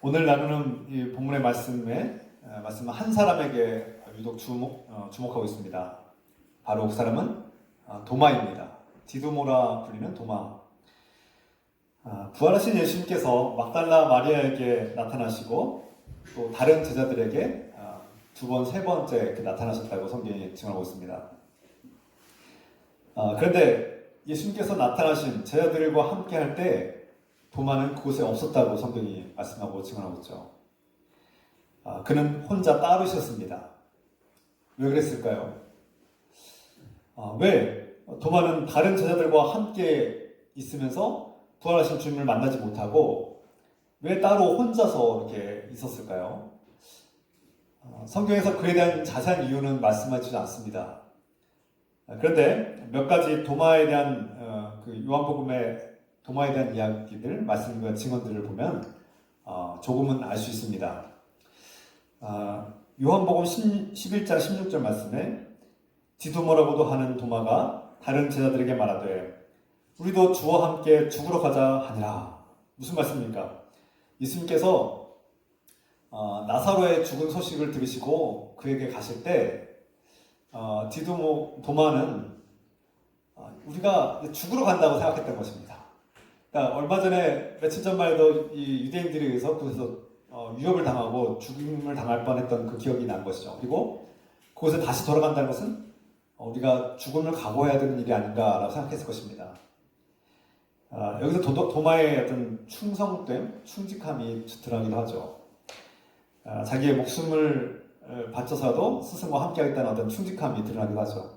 오늘 나누는 이 본문의 말씀은 한 사람에게 유독 주목하고 있습니다. 바로 그 사람은 도마입니다. 디두모라 불리는 도마. 부활하신 예수님께서 막달라 마리아에게 나타나시고 또 다른 제자들에게 두 번, 세 번째 이렇게 나타나셨다고 성경이 증언하고 있습니다. 그런데 예수님께서 나타나신 제자들과 함께 할 때 도마는 그곳에 없었다고 성경이 말씀하고 증언하고 있죠. 그는 혼자 따로 있었습니다. 왜 그랬을까요? 왜 도마는 다른 제자들과 함께 있으면서 부활하신 주님을 만나지 못하고 왜 따로 혼자서 이렇게 있었을까요? 성경에서 그에 대한 자세한 이유는 말씀하지 않습니다. 그런데 몇 가지 도마에 대한 요한복음의 도마에 대한 이야기들, 말씀과 증언들을 보면 조금은 알 수 있습니다. 요한복음 11장 16절 말씀에 디두모라고도 하는 도마가 다른 제자들에게 말하되 우리도 주와 함께 죽으러 가자 하니라. 무슨 말씀입니까? 예수님께서 나사로의 죽은 소식을 들으시고 그에게 가실 때 도마는 우리가 죽으러 간다고 생각했던 것입니다. 그러니까 얼마 전에 며칠 전만 해도 이 유대인들에 의해서 그래서 위협을 당하고 죽임을 당할 뻔했던 그 기억이 난 것이죠. 그리고 그곳에 다시 돌아간다는 것은 우리가 죽음을 각오해야 되는 일이 아닌가라고 생각했을 것입니다. 여기서 도마의 어떤 충성됨, 충직함이 드러나기도 하죠. 자기의 목숨을 바쳐서도 스승과 함께하겠다는 어떤 충직함이 드러나기도 하죠.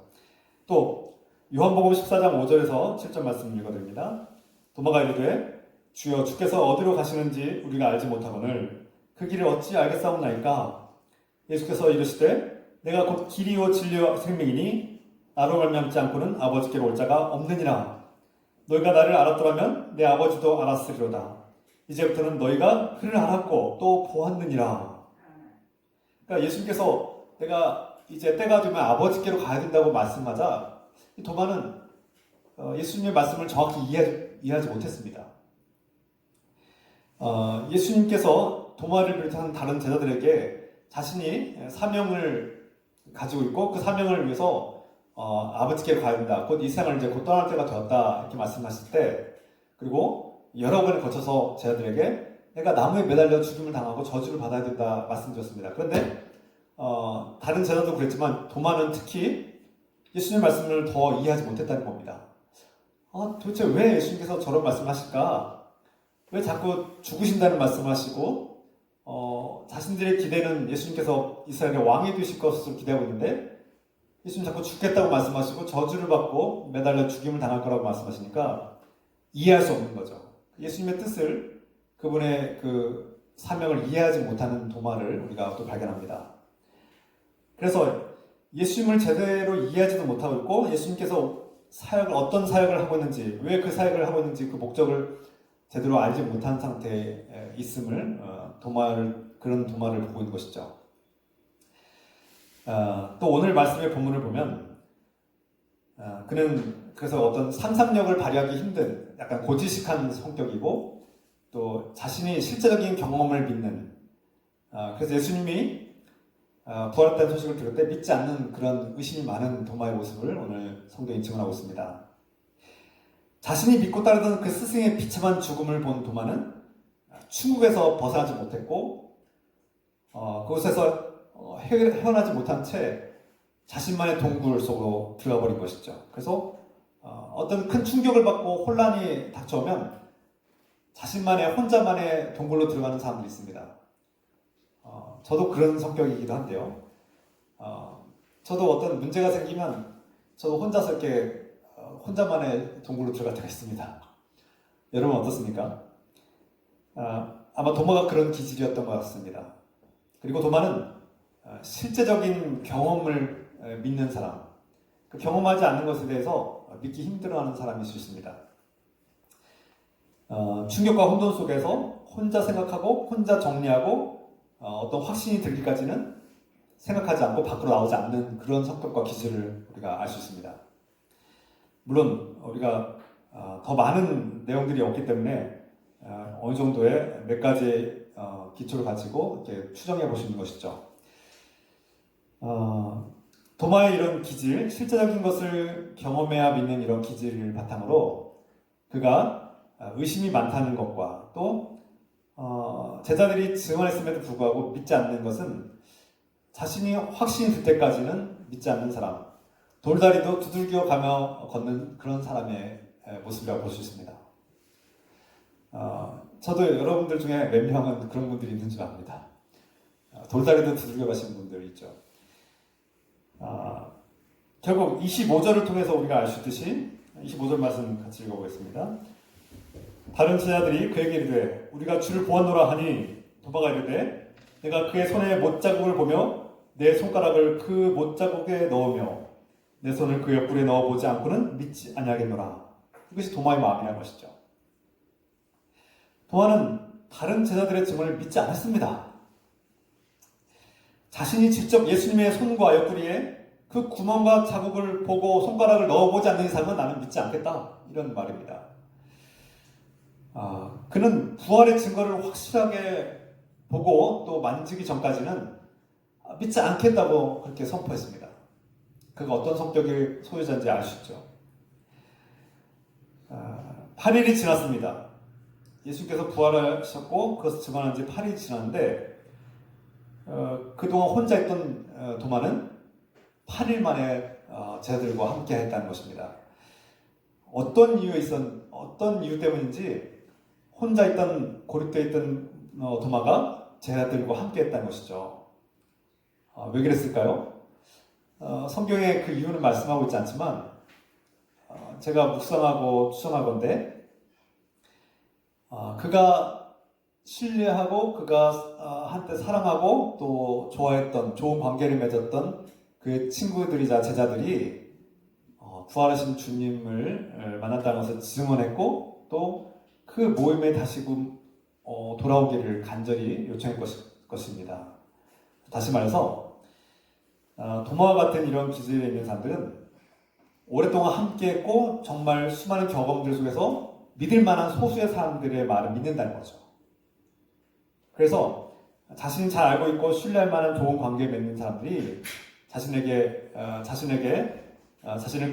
또 요한복음 14장 5절에서 7절 말씀을 읽어드립니다. 도마가 이르되 주여 주께서 어디로 가시는지 우리가 알지 못하거늘 그 길을 어찌 알겠사옵나이까. 예수께서 이르시되 내가 곧 길이요 진리요 생명이니 나로 말미암지 않고는 아버지께로 올 자가 없느니라. 너희가 나를 알았더라면 내 아버지도 알았으리로다. 이제부터는 너희가 그를 알았고 또 보았느니라. 그러니까 예수님께서 내가 이제 때가 되면 아버지께로 가야 된다고 말씀하자 이 도마는 예수님의 말씀을 정확히 이해하지 못했습니다. 예수님께서 도마를 비롯한 다른 제자들에게 자신이 사명을 가지고 있고 그 사명을 위해서 아버지께로 가야 된다. 곧 이 세상을 이제 곧 떠날 때가 되었다. 이렇게 말씀하실 때 그리고 여러 번을 거쳐서 제자들에게 내가 나무에 매달려 죽임을 당하고 저주를 받아야 된다 말씀드렸습니다. 그런데 다른 제자도 그랬지만 도마는 특히 예수님 말씀을 더 이해하지 못했다는 겁니다. 도대체 왜 예수님께서 저런 말씀을 하실까? 왜 자꾸 죽으신다는 말씀을 하시고 자신들의 기대는 예수님께서 이스라엘의 왕이 되실 것으로 기대하고 있는데 예수님 자꾸 죽겠다고 말씀하시고 저주를 받고 매달려 죽임을 당할 거라고 말씀하시니까 이해할 수 없는 거죠. 예수님의 뜻을 그분의 그 사명을 이해하지 못하는 도마를 우리가 또 발견합니다. 그래서 예수님을 제대로 이해하지도 못하고 있고 예수님께서 어떤 사역을 하고 있는지 왜 그 사역을 하고 있는지 그 목적을 제대로 알지 못한 상태에 있음을 그런 도마를 보고 있는 것이죠. 또 오늘 말씀의 본문을 보면 그는 그래서 어떤 상상력을 발휘하기 힘든 약간 고지식한 성격이고 또 자신이 실제적인 경험을 믿는 그래서 예수님이 부활했다는 소식을 들을 때 믿지 않는 그런 의심이 많은 도마의 모습을 오늘 성경이 증언하고 있습니다. 자신이 믿고 따르던 그 스승의 비참한 죽음을 본 도마는 천국에서 벗어나지 못했고 그곳에서 헤어나지 못한 채 자신만의 동굴 속으로 들어가 버린 것이죠. 그래서 어떤 큰 충격을 받고 혼란이 닥쳐오면 혼자만의 동굴로 들어가는 사람들이 있습니다. 저도 그런 성격이기도 한데요. 저도 어떤 문제가 생기면 저도 혼자서 이렇게 혼자만의 동굴로 들어갈 때가 있습니다. 여러분 어떻습니까? 아마 도마가 그런 기질이었던 것 같습니다. 그리고 도마는 실제적인 경험을 믿는 사람, 그 경험하지 않는 것에 대해서 믿기 힘들어하는 사람일 수 있습니다. 충격과 혼돈 속에서 혼자 생각하고 혼자 정리하고 어떤 확신이 들기까지는 생각하지 않고 밖으로 나오지 않는 그런 성격과 기질을 우리가 알 수 있습니다. 물론 우리가 더 많은 내용들이 없기 때문에 어느 정도의 몇 가지 기초를 가지고 이렇게 추정해 보시는 것이죠. 도마의 이런 기질, 실제적인 것을 경험해야 믿는 이런 기질을 바탕으로 그가 의심이 많다는 것과 또 제자들이 증언했음에도 불구하고 믿지 않는 것은 자신이 확신이 들 때까지는 믿지 않는 사람, 돌다리도 두들겨 가며 걷는 그런 사람의 모습이라고 볼 수 있습니다. 저도 여러분들 중에 몇 명은 그런 분들이 있는 줄 압니다. 돌다리도 두들겨 가시는 분들 있죠. 결국 25절을 통해서 우리가 알 수 있듯이 25절 말씀 같이 읽어보겠습니다. 다른 제자들이 그에게 이르되 우리가 주를 보았노라 하니 도마가 이르되 내가 그의 손에 못자국을 보며 내 손가락을 그 못자국에 넣으며 내 손을 그 옆구리에 넣어보지 않고는 믿지 아니하겠노라. 이것이 도마의 마음이라는 것이죠. 도마는 다른 제자들의 증언을 믿지 않았습니다. 자신이 직접 예수님의 손과 옆구리에 그 구멍과 자국을 보고 손가락을 넣어보지 않는 이상은 나는 믿지 않겠다. 이런 말입니다. 그는 부활의 증거를 확실하게 보고 또 만지기 전까지는 믿지 않겠다고 그렇게 선포했습니다. 그가 어떤 성격의 소유자인지 알 수 있죠. 8일이 지났습니다. 예수께서 부활하셨고 그것을 증언한 지 8일이 지났는데 그동안 혼자 있던 도마는 8일 만에 제자들과 함께 했다는 것입니다. 어떤 이유 때문인지 혼자 있던 고립되어 있던 도마가 제자들과 함께 했다는 것이죠. 왜 그랬을까요? 성경에 그 이유는 말씀하고 있지 않지만 제가 묵상하고 추정하건대 그가 신뢰하고 그가 한때 사랑하고 또 좋아했던 좋은 관계를 맺었던 그의 친구들이자 제자들이 부활하신 주님을 만났다는 것을 증언했고 또 그 모임에 다시금 돌아오기를 간절히 요청할 것입니다. 다시 말해서 도마와 같은 이런 기질에 있는 사람들은 오랫동안 함께했고 정말 수많은 경험들 속에서 믿을 만한 소수의 사람들의 말을 믿는다는 거죠. 그래서 자신이 잘 알고 있고 신뢰할 만한 좋은 관계를 맺는 사람들이 자신을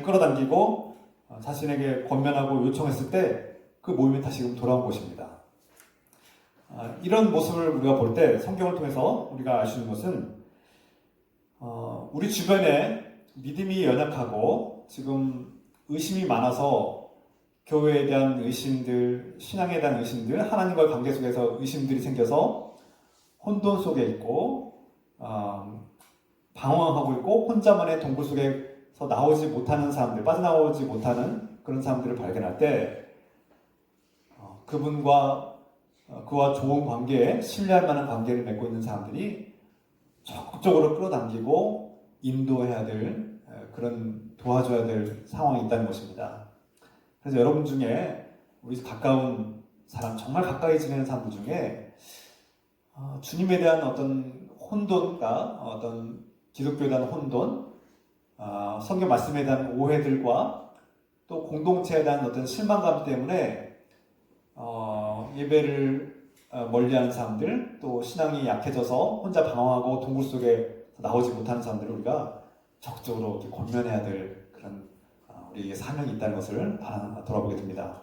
끌어당기고 자신에게 권면하고 요청했을 때 그 모임이 다시금 돌아온 것입니다. 이런 모습을 우리가 볼 때 성경을 통해서 우리가 알 수 있는 것은 우리 주변에 믿음이 연약하고 지금 의심이 많아서 교회에 대한 의심들, 신앙에 대한 의심들, 하나님과의 관계 속에서 의심들이 생겨서 혼돈 속에 있고 방황하고 있고 혼자만의 동굴 속에서 나오지 못하는 사람들, 빠져나오지 못하는 그런 사람들을 발견할 때 그와 좋은 관계에 신뢰할 만한 관계를 맺고 있는 사람들이 적극적으로 끌어당기고 인도해야 될 그런 도와줘야 될 상황이 있다는 것입니다. 그래서 여러분 중에 우리 가까운 사람, 정말 가까이 지내는 사람들 중에 주님에 대한 어떤 혼돈과 어떤 기독교에 대한 혼돈, 성경 말씀에 대한 오해들과 또 공동체에 대한 어떤 실망감 때문에 예배를 멀리하는 사람들, 또 신앙이 약해져서 혼자 방황하고 동굴 속에 나오지 못하는 사람들을 우리가 적극적으로 권면해야 될 그런 우리에게 사명이 있다는 것을 돌아보게 됩니다.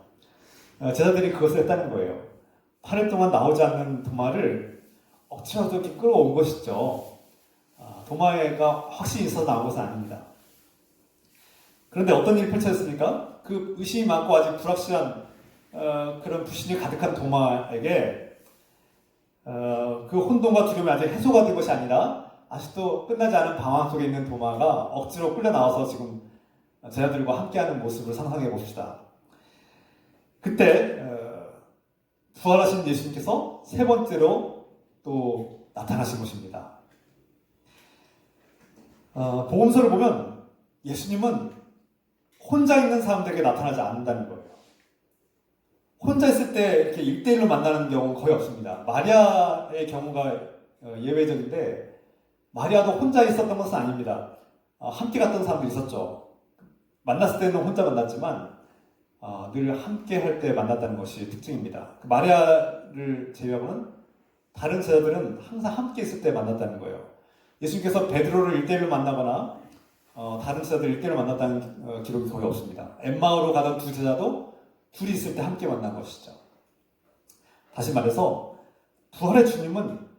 제자들이 그것을 했다는 거예요. 8일 동안 나오지 않는 도마를 억지로도 이렇게 끌어온 것이죠. 도마가 확신이 있어서 나온 것은 아닙니다. 그런데 어떤 일이 펼쳐졌습니까? 그 의심이 많고 아직 불확실한 그런 불신이 가득한 도마에게 그 혼돈과 두려움이 아직 해소가 된 것이 아니라 아직도 끝나지 않은 방황 속에 있는 도마가 억지로 끌려 나와서 지금 제자들과 함께하는 모습을 상상해 봅시다. 그때 부활하신 예수님께서 세 번째로 또 나타나신 것입니다. 복음서를 보면 예수님은 혼자 있는 사람들에게 나타나지 않는다는 거예요. 혼자 있을 때 이렇게 1대1로 만나는 경우는 거의 없습니다. 마리아의 경우가 예외적인데 마리아도 혼자 있었던 것은 아닙니다. 함께 갔던 사람도 있었죠. 만났을 때는 혼자 만났지만 늘 함께 할 때 만났다는 것이 특징입니다. 마리아를 제외하고는 다른 제자들은 항상 함께 있을 때 만났다는 거예요. 예수님께서 베드로를 1대1로 만나거나 다른 제자들 1대1로 만났다는 기록이 거의 없습니다. 엠마오로 가던 두 제자도 둘이 있을 때 함께 만난 것이죠. 다시 말해서 부활의 주님은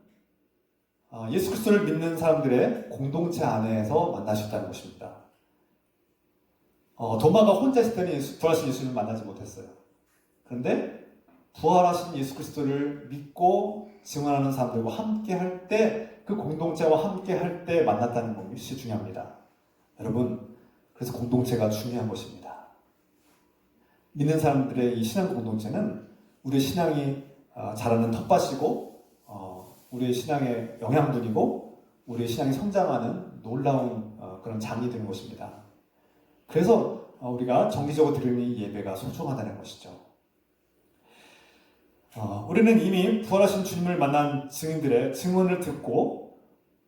예수 그리스도를 믿는 사람들의 공동체 안에서 만나셨다는 것입니다. 도마가 혼자 있을 때는 부활하신 예수님을 만나지 못했어요. 그런데 부활하신 예수 그리스도를 믿고 증언하는 사람들과 함께 할 때, 그 공동체와 함께 할 때 만났다는 것이 중요합니다. 여러분, 그래서 공동체가 중요한 것입니다. 믿는 사람들의 이 신앙 공동체는 우리의 신앙이 자라는 텃밭이고 우리의 신앙의 영양분이고 우리의 신앙이 성장하는 놀라운 그런 장이 되는 것입니다. 그래서 우리가 정기적으로 드리는 이 예배가 소중하다는 것이죠. 우리는 이미 부활하신 주님을 만난 증인들의 증언을 듣고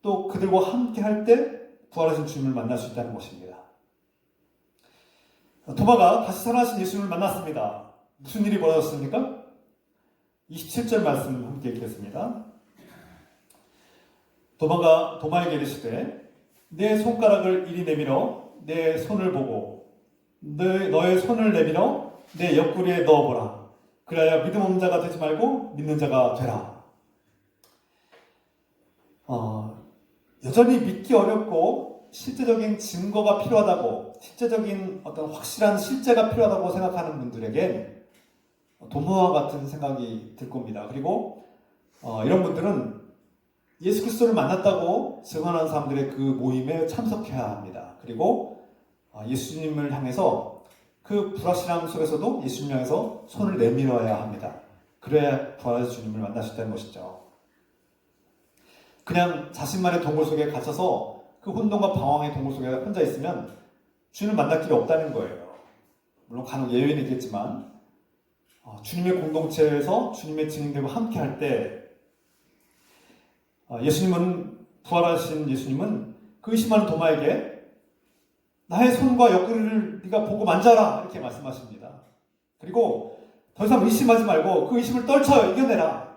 또 그들과 함께 할 때 부활하신 주님을 만날 수 있다는 것입니다. 도마가 다시 살아나신 예수님을 만났습니다. 무슨 일이 벌어졌습니까? 27절 말씀 함께 읽겠습니다. 도마가 도마에게 이르시되 내 손가락을 이리 내밀어 내 손을 보고 너의 손을 내밀어 내 옆구리에 넣어보라. 그래야 믿음 없는 자가 되지 말고 믿는 자가 되라. 여전히 믿기 어렵고 실제적인 증거가 필요하다고, 실제적인 어떤 확실한 실제가 필요하다고 생각하는 분들에겐 도마와 같은 생각이 들 겁니다. 그리고 이런 분들은 예수 그리스도를 만났다고 증언하는 사람들의 그 모임에 참석해야 합니다. 그리고 예수님을 향해서 그 불확실함 속에서도 예수님을 향해서 손을 내밀어야 합니다. 그래야 부활하신 주님을 만날 수 있다는 것이죠. 그냥 자신만의 동굴 속에 갇혀서 그 혼돈과 방황의 동굴 속에 혼자 있으면 주님을 만날 길이 없다는 거예요. 물론 간혹 예외는 있겠지만 주님의 공동체에서 주님의 증인들과 함께 할 때 예수님은, 부활하신 예수님은 그 의심하는 도마에게 나의 손과 옆구리를 네가 보고 만져라 이렇게 말씀하십니다. 그리고 더 이상 의심하지 말고 그 의심을 떨쳐 이겨내라.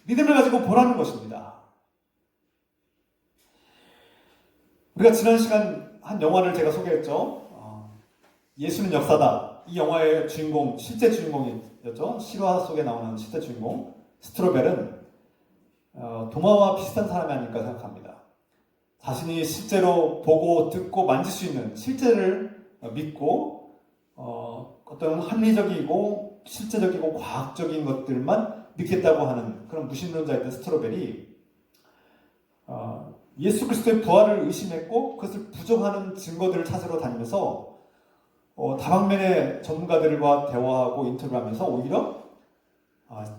믿음을 가지고 보라는 것입니다. 우리가 지난 시간 한 영화를 제가 소개했죠. 예수는 역사다. 이 영화의 주인공, 실제 주인공이었죠. 실화 속에 나오는 실제 주인공 스트로벨은 도마와 비슷한 사람이 아닐까 생각합니다. 자신이 실제로 보고 듣고 만질 수 있는 실제를 믿고 어떤 합리적이고 실제적이고 과학적인 것들만 믿겠다고 하는 그런 무신론자였던 스트로벨이 예수 그리스도의 부활을 의심했고 그것을 부정하는 증거들을 찾으러 다니면서 다방면의 전문가들과 대화하고 인터뷰하면서 오히려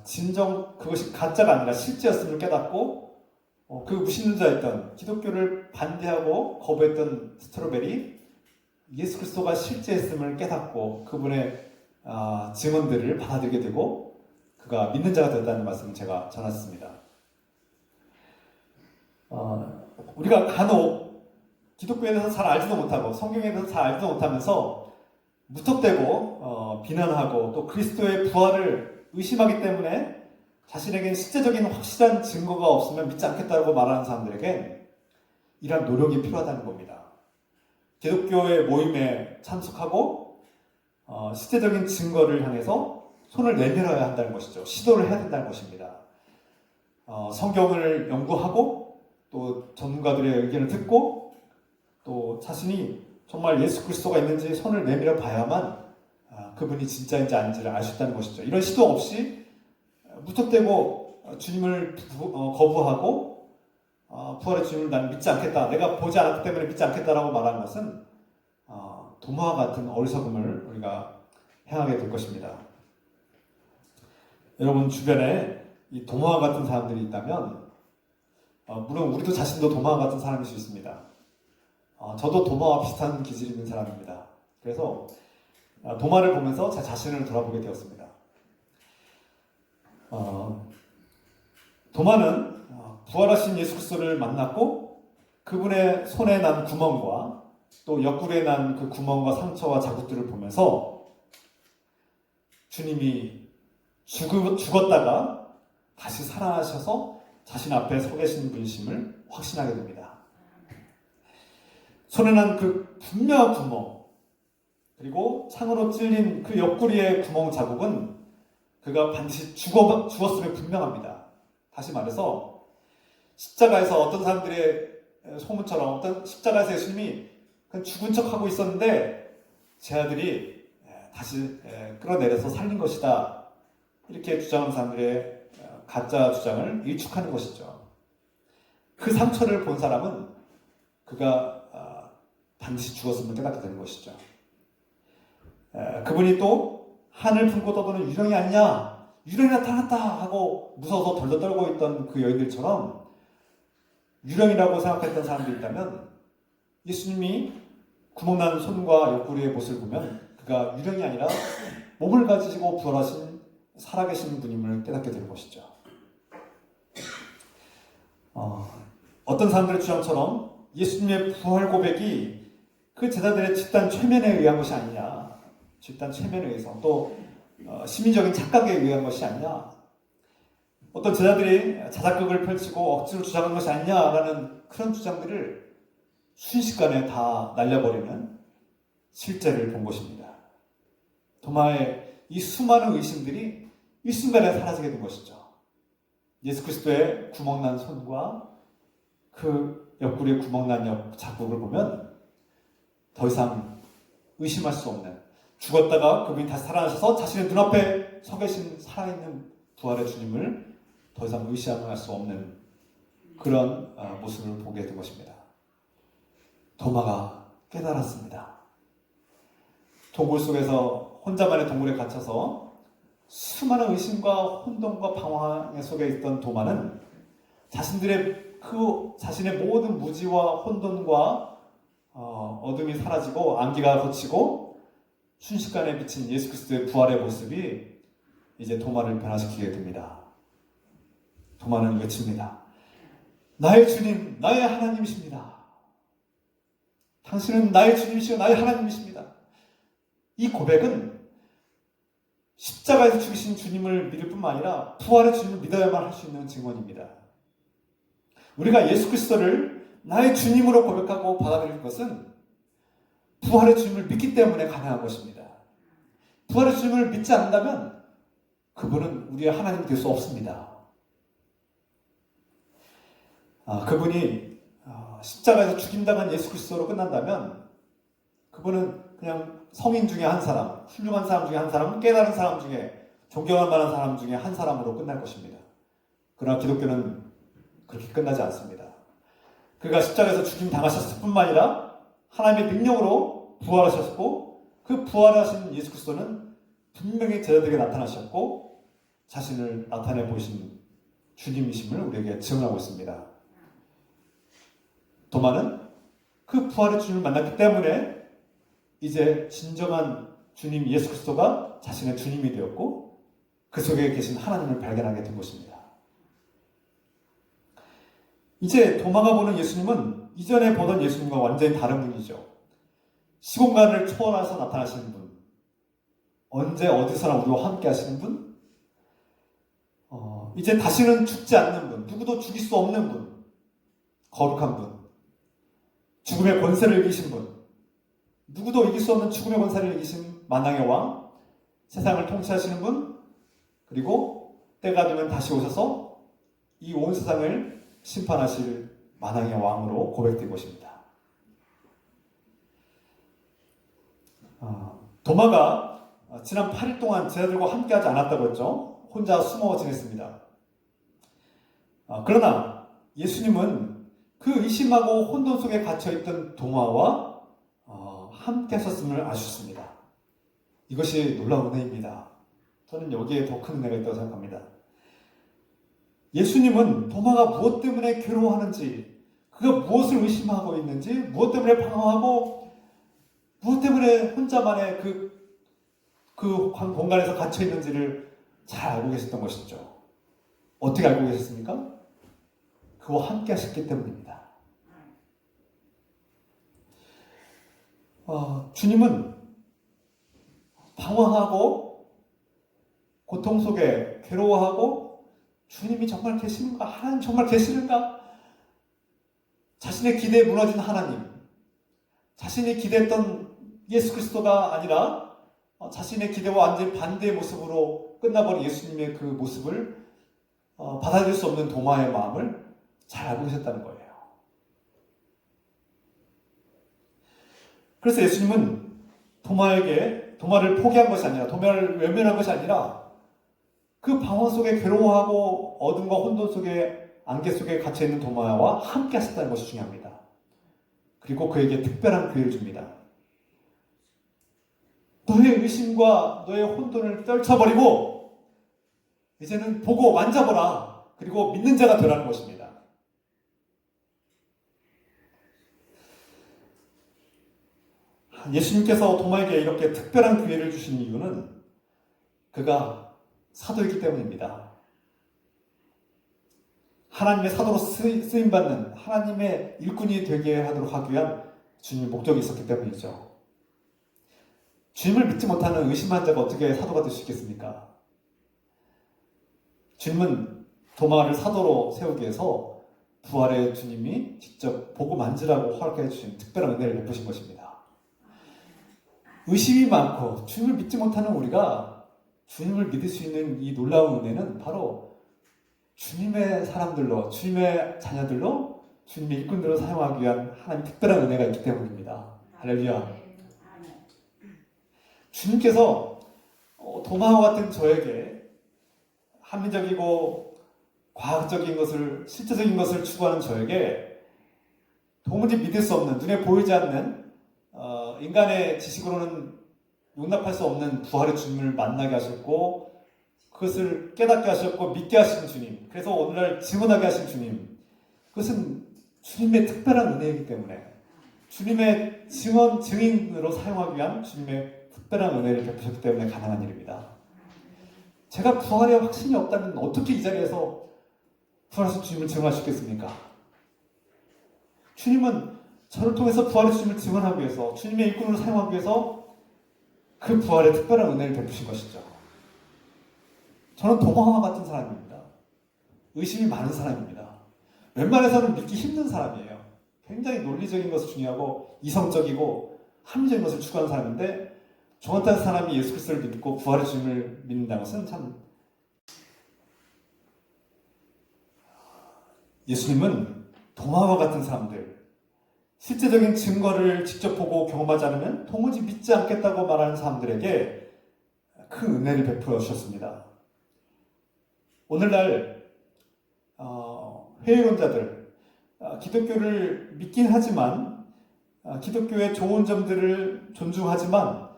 진정 그것이 가짜가 아니라 실제였음을 깨닫고 그 무신론자였던 기독교를 반대하고 거부했던 스트로벨이 예수 그리스도가 실제였음을 깨닫고 그분의 증언들을 받아들이게 되고 그가 믿는 자가 되었다는 말씀을 제가 전했습니다. 우리가 간혹 기독교에 대해서 잘 알지도 못하고 성경에 대해서 잘 알지도 못하면서 무턱대고 비난하고 또 그리스도의 부활을 의심하기 때문에 자신에겐 실제적인 확실한 증거가 없으면 믿지 않겠다고 말하는 사람들에겐 이러한 노력이 필요하다는 겁니다. 기독교의 모임에 참석하고 실제적인 증거를 향해서 손을 내밀어야 한다는 것이죠. 시도를 해야 된다는 것입니다. 성경을 연구하고 또 전문가들의 의견을 듣고 또 자신이 정말 예수 그리스도가 있는지 손을 내밀어 봐야만 그분이 진짜인지 아닌지를 알 수 있다는 것이죠. 이런 시도 없이 무턱대고 주님을 거부하고 부활의 주님을 나는 믿지 않겠다. 내가 보지 않았기 때문에 믿지 않겠다라고 말하는 것은 도마와 같은 어리석음을 우리가 행하게 될 것입니다. 여러분 주변에 이 도마와 같은 사람들이 있다면 물론 우리도 자신도 도마와 같은 사람일 수 있습니다. 저도 도마와 비슷한 기질이 있는 사람입니다. 그래서 도마를 보면서 제 자신을 돌아보게 되었습니다. 도마는 부활하신 예수 그리스도를 만났고 그분의 손에 난 구멍과 또 옆구리에 난 그 구멍과 상처와 자국들을 보면서 주님이 죽었다가 다시 살아나셔서 자신 앞에 서 계신 분이심을 확신하게 됩니다. 손에 난 그 분명한 구멍, 그리고 창으로 찔린 그 옆구리의 구멍 자국은 그가 반드시 죽었음에 분명합니다. 다시 말해서 십자가에서 어떤 사람들의 소문처럼 어떤 십자가에서 예수님이 그냥 죽은 척하고 있었는데 제 아들이 다시 끌어내려서 살린 것이다. 이렇게 주장하는 사람들의 가짜 주장을 일축하는 것이죠. 그 상처를 본 사람은 그가 반드시 죽었음을 깨닫게 되는 것이죠. 그분이 또 하늘 품고 떠도는 유령이 아니냐, 유령이 나타났다 하고 무서워서 덜덜 떨고 있던 그 여인들처럼 유령이라고 생각했던 사람들이 있다면 예수님이 구멍난 손과 옆구리의 모습을 보면 그가 유령이 아니라 몸을 가지시고 부활하신 살아계신 분임을 깨닫게 되는 것이죠. 어떤 사람들의 주장처럼 예수님의 부활 고백이 그 제자들의 집단 최면에 의한 것이 아니냐, 집단 최면에 의해서 또 시민적인 착각에 의한 것이 아니냐, 어떤 제자들이 자작극을 펼치고 억지로 주장한 것이 아니냐라는 그런 주장들을 순식간에 다 날려버리는 실제를 본 것입니다. 도마의 이 수많은 의심들이 일순간에 사라지게 된 것이죠. 예수 그리스도의 구멍난 손과 그 옆구리에 구멍난 자국을 보면 더 이상 의심할 수 없는, 죽었다가 그분이 다시 살아나셔서 자신의 눈앞에 서 계신 살아있는 부활의 주님을 더 이상 의심할 수 없는 그런 모습을 보게 된 것입니다. 도마가 깨달았습니다. 동굴 속에서 혼자만의 동굴에 갇혀서 수많은 의심과 혼돈과 방황 속에 있던 도마는 자신의 모든 무지와 혼돈과 어둠이 사라지고 안개가 걷히고 순식간에 비친 예수 그리스도의 부활의 모습이 이제 도마를 변화시키게 됩니다. 도마는 외칩니다. 나의 주님, 나의 하나님이십니다. 당신은 나의 주님이시고 나의 하나님이십니다. 이 고백은 십자가에서 죽이신 주님을 믿을 뿐만 아니라 부활의 주님을 믿어야만 할 수 있는 증언입니다. 우리가 예수 그리스도를 나의 주님으로 고백하고 받아들일 것은 부활의 주님을 믿기 때문에 가능한 것입니다. 부활의 주님을 믿지 않는다면 그분은 우리의 하나님이 될 수 없습니다. 그분이 십자가에서 죽임당한 예수 그리스도로 끝난다면 그분은 그냥 성인 중에 한 사람, 훌륭한 사람 중에 한 사람, 깨달은 사람 중에 존경할 만한 사람 중에 한 사람으로 끝날 것입니다. 그러나 기독교는 그렇게 끝나지 않습니다. 그가 십자가에서 죽임 당하셨을 뿐만 아니라 하나님의 능력으로 부활하셨고 그 부활하신 예수 그리스도는 분명히 제자들에게 나타나셨고 자신을 나타내 보이신 주님이심을 우리에게 증언하고 있습니다. 도마는 그 부활의 주님을 만났기 때문에 이제 진정한 주님 예수 그리스도가 자신의 주님이 되었고 그 속에 계신 하나님을 발견하게 된 것입니다. 이제 도마가 보는 예수님은 이전에 보던 예수님과 완전히 다른 분이죠. 시공간을 초월해서 나타나시는 분, 언제 어디서나 우리와 함께 하시는 분, 이제 다시는 죽지 않는 분, 누구도 죽일 수 없는 분, 거룩한 분, 죽음의 권세를 이기신 분, 누구도 이길 수 없는 죽음의 권세를 이기신 만왕의 왕, 세상을 통치하시는 분, 그리고 때가 되면 다시 오셔서 이 온 세상을 심판하실 만왕의 왕으로 고백된 것입니다. 도마가 지난 8일 동안 제자들과 함께하지 않았다고 했죠. 혼자 숨어 지냈습니다. 그러나 예수님은 그 의심하고 혼돈 속에 갇혀있던 도마와 함께 하셨음을 아셨습니다. 이것이 놀라운 은혜입니다. 저는 여기에 더 큰 은혜가 있다고 생각합니다. 예수님은 도마가 무엇 때문에 괴로워하는지, 그가 무엇을 의심하고 있는지, 무엇 때문에 방황하고, 무엇 때문에 혼자만의 그 공간에서 갇혀있는지를 잘 알고 계셨던 것이죠. 어떻게 알고 계셨습니까? 그와 함께 하셨기 때문입니다. 주님은 방황하고 고통 속에 괴로워하고 주님이 정말 계시는가? 하나님 정말 계시는가? 자신의 기대에 무너진 하나님, 자신이 기대했던 예수 그리스도가 아니라 자신의 기대와 완전히 반대의 모습으로 끝나버린 예수님의 그 모습을 받아들일 수 없는 도마의 마음을 잘 알고 계셨다는 거예요. 그래서 예수님은 도마를 포기한 것이 아니라, 도마를 외면한 것이 아니라 그 방황 속에 괴로워하고 어둠과 혼돈 속에, 안개 속에 갇혀있는 도마와 함께 하셨다는 것이 중요합니다. 그리고 그에게 특별한 기회를 줍니다. 너의 의심과 너의 혼돈을 떨쳐버리고 이제는 보고 만져보라. 그리고 믿는 자가 되라는 것입니다. 예수님께서 도마에게 이렇게 특별한 기회를 주신 이유는 그가 사도이기 때문입니다. 하나님의 사도로 쓰임받는 하나님의 일꾼이 되게 하도록 하기 위한 주님의 목적이 있었기 때문이죠. 주님을 믿지 못하는 의심한 자가 어떻게 사도가 될 수 있겠습니까? 주님은 도마를 사도로 세우기 위해서 부활의 주님이 직접 보고 만지라고 허락해 주신 특별한 은혜를 베푸신 것입니다. 의심이 많고 주님을 믿지 못하는 우리가 주님을 믿을 수 있는 이 놀라운 은혜는 바로 주님의 사람들로, 주님의 자녀들로, 주님의 일꾼들로 사용하기 위한 하나님의 특별한 은혜가 있기 때문입니다. 할렐루야. 주님께서 도마와 같은 저에게 합리적이고 과학적인 것을, 실제적인 것을 추구하는 저에게 도무지 믿을 수 없는, 눈에 보이지 않는 인간의 지식으로는 용납할 수 없는 부활의 주님을 만나게 하셨고 그것을 깨닫게 하셨고 믿게 하신 주님, 그래서 오늘날 증언하게 하신 주님, 그것은 주님의 특별한 은혜이기 때문에 주님의 증인으로 사용하기 위한 주님의 특별한 은혜를 베푸셨기 때문에 가능한 일입니다. 제가 부활에 확신이 없다면 어떻게 이 자리에서 부활하신 주님을 증언할 수 있겠습니까? 주님은 저를 통해서 부활의 주님을 증언하기 위해서, 주님의 일꾼으로 사용하기 위해서 그 부활의 특별한 은혜를 베푸신 것이죠. 저는 도마와 같은 사람입니다. 의심이 많은 사람입니다. 웬만해서는 믿기 힘든 사람이에요. 굉장히 논리적인 것을 중요하고 이성적이고 합리적인 것을 추구하는 사람인데, 저 같은 사람이 예수 그리스도를 믿고 부활의 주님을 믿는다는 것은 참, 예수님은 도마와 같은 사람들, 실제적인 증거를 직접 보고 경험하지 않으면 도무지 믿지 않겠다고 말하는 사람들에게 큰 은혜를 베풀어 주셨습니다. 오늘날 회의론자들, 기독교를 믿긴 하지만 기독교의 좋은 점들을 존중하지만